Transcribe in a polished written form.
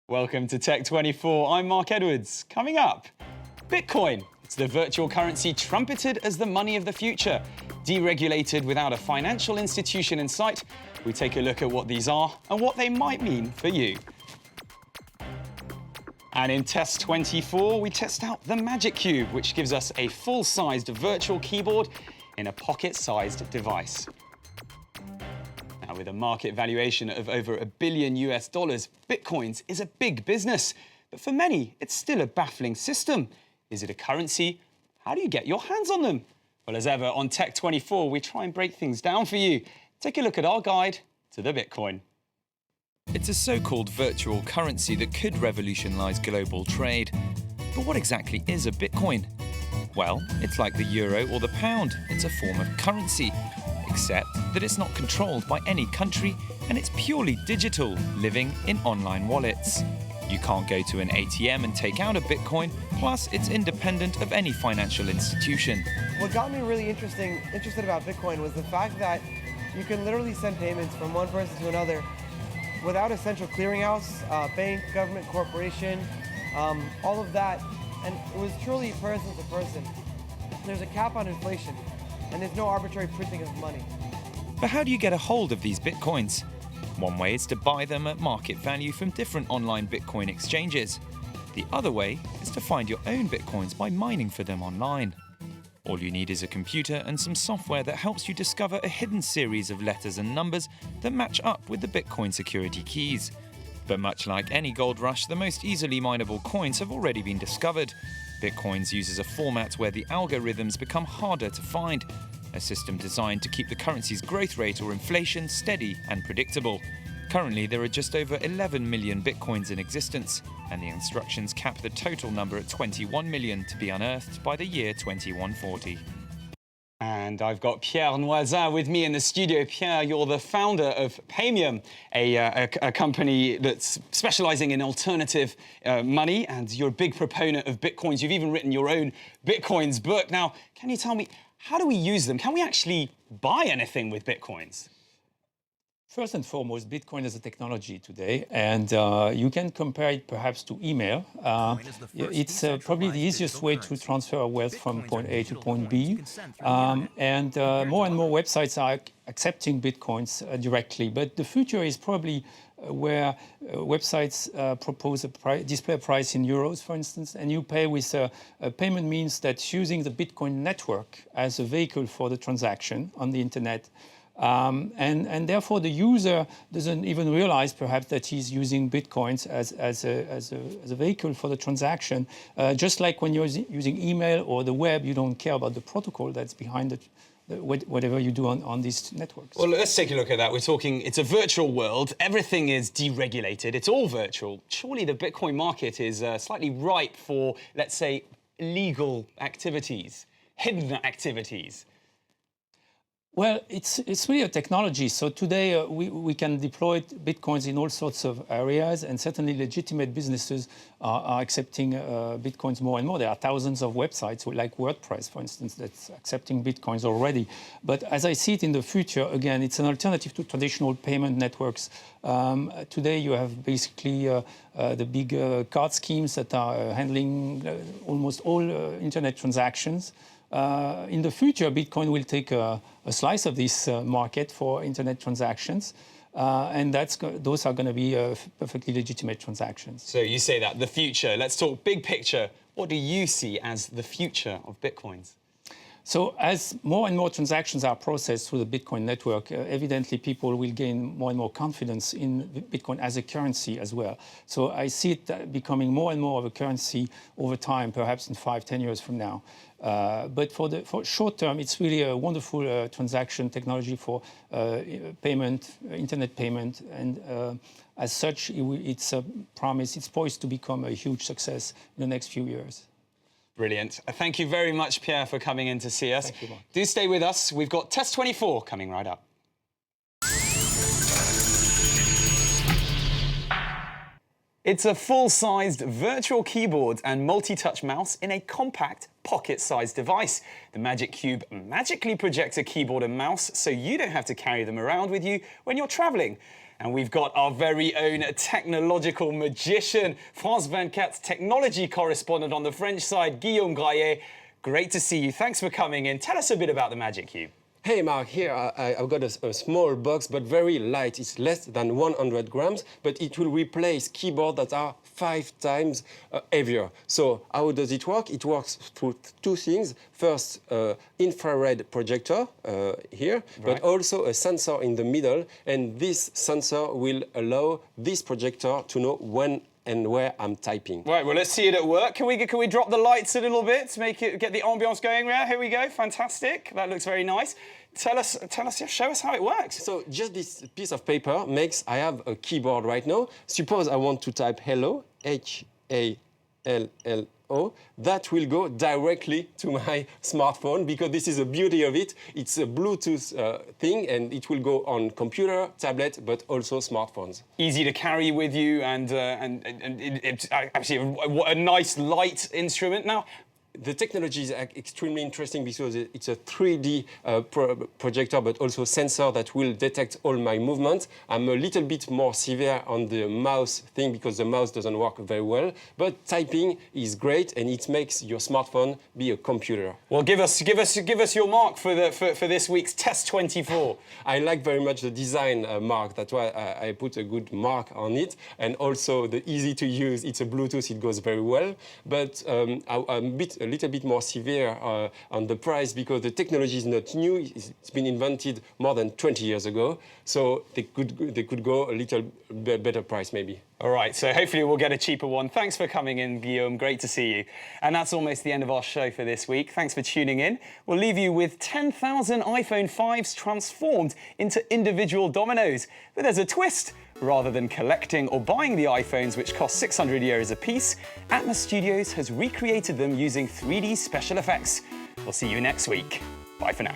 Welcome to Tech 24. I'm Mark Edwards. Coming up, Bitcoin. It's the virtual currency trumpeted as the money of the future. Deregulated without a financial institution in sight, we take a look at what these are and what they might mean for you. And in Test 24, we test out the Magic Cube, which gives us a full-sized virtual keyboard in a pocket-sized device. Now, with a market valuation of over $1 billion, Bitcoins is a big business. But for many, it's still a baffling system. Is it a currency? How do you get your hands on them? Well, as ever, on Tech 24, we try and break things down for you. Take a look at our guide to the Bitcoin. It's a so-called virtual currency that could revolutionize global trade. But what exactly is a Bitcoin? Well, it's like the euro or the pound. It's a form of currency, except that it's not controlled by any country and it's purely digital, living in online wallets. You can't go to an ATM and take out a Bitcoin, plus it's independent of any financial institution. What got me really interested about Bitcoin was the fact that you can literally send payments from one person to another without a central clearinghouse, bank, government, corporation, all of that. And it was truly person to person. There's a cap on inflation, and there's no arbitrary printing of money. But how do you get a hold of these Bitcoins? One way is to buy them at market value from different online Bitcoin exchanges. The other way is to find your own Bitcoins by mining for them online. All you need is a computer and some software that helps you discover a hidden series of letters and numbers that match up with the Bitcoin security keys. But much like any gold rush, the most easily mineable coins have already been discovered. Bitcoins uses a format where the algorithms become harder to find, a system designed to keep the currency's growth rate or inflation steady and predictable. Currently, there are just over 11 million Bitcoins in existence, and the instructions cap the total number at 21 million to be unearthed by the year 2140. And I've got Pierre Noisin with me in the studio. Pierre, you're the founder of Paymium, a company that's specializing in alternative money, and you're a big proponent of Bitcoins. You've even written your own Bitcoins book. Now, can you tell me, how do we use them? Can we actually buy anything with Bitcoins? First and foremost, Bitcoin is a technology today, and you can compare it perhaps to email. It's probably the easiest way to transfer wealth from point A to point B. And more and more websites are accepting Bitcoins directly. But the future is probably where websites propose display a price in euros, for instance, and you pay with a payment means that's using the Bitcoin network as a vehicle for the transaction on the internet. And therefore, the user doesn't even realize, perhaps, that he's using Bitcoins as a vehicle for the transaction. Just like when you're using email or the web, you don't care about the protocol that's behind whatever you do on these networks. Well, let's take a look at that. We're talking, it's a virtual world. Everything is deregulated. It's all virtual. Surely the Bitcoin market is slightly ripe for, let's say, illegal activities, hidden activities. Well, it's really a technology. So today we can deploy Bitcoins in all sorts of areas, and certainly legitimate businesses are accepting Bitcoins more and more. There are thousands of websites, like WordPress, for instance, that's accepting Bitcoins already. But as I see it in the future, again, it's an alternative to traditional payment networks. Today you have basically the big card schemes that are handling almost all internet transactions. In the future, Bitcoin will take a slice of this market for internet transactions, and those are going to be perfectly legitimate transactions. So you say that, the future. Let's talk big picture. What do you see as the future of Bitcoins? So as more and more transactions are processed through the Bitcoin network, evidently people will gain more and more confidence in Bitcoin as a currency as well. So I see it becoming more and more of a currency over time, perhaps in 5-10 years from now. But for short term, it's really a wonderful transaction technology for payment, internet payment, and as such, it's a promise. It's poised to become a huge success in the next few years. Brilliant. Thank you very much, Pierre, for coming in to see us. Thank you, Mark. Do stay with us. We've got Test 24 coming right up. It's a full-sized virtual keyboard and multi-touch mouse in a compact, pocket-sized device. The Magic Cube magically projects a keyboard and mouse so you don't have to carry them around with you when you're traveling. And we've got our very own technological magician, France 24's technology correspondent on the French side, Guillaume Graillet. Great to see you. Thanks for coming in. Tell us a bit about the Magic Cube. Hey Marc, here I've got a small box, but very light. It's less than 100 grams, but it will replace keyboards that are 5 times heavier. So how does it work? It works through 2 things. First, infrared projector here, but also a sensor in the middle. And this sensor will allow this projector to know when and where I'm typing. Right, well, let's see it at work. Can we drop the lights a little bit to get the ambience going there? Here we go, fantastic. That looks very nice. Show us how it works. So just this piece of paper I have a keyboard right now. Suppose I want to type hello, H-A-L-L-O. That will go directly to my smartphone because this is the beauty of it. It's a Bluetooth thing and it will go on computer, tablet, but also smartphones. Easy to carry with you and it's actually a nice light instrument. Now, the technology is extremely interesting because it's a 3D projector, but also sensor that will detect all my movements. I'm a little bit more severe on the mouse thing because the mouse doesn't work very well. But typing is great, and it makes your smartphone be a computer. Well, give us your mark for this week's Test 24. I like very much the design, Marc. That's why I put a good mark on it, and also the easy to use. It's a Bluetooth; it goes very well. But I'm a little bit more severe on the price because the technology is not new. It's been invented more than 20 years ago, so they could go a little better price maybe. All right, so hopefully we'll get a cheaper one. Thanks for coming in, Guillaume. Great to see you. And that's almost the end of our show for this week. Thanks for tuning in. We'll leave you with 10,000 iPhone 5s transformed into individual dominoes. But there's a twist. Rather than collecting or buying the iPhones, which cost 600 euros a piece, Atmos Studios has recreated them using 3D special effects. We'll see you next week. Bye for now.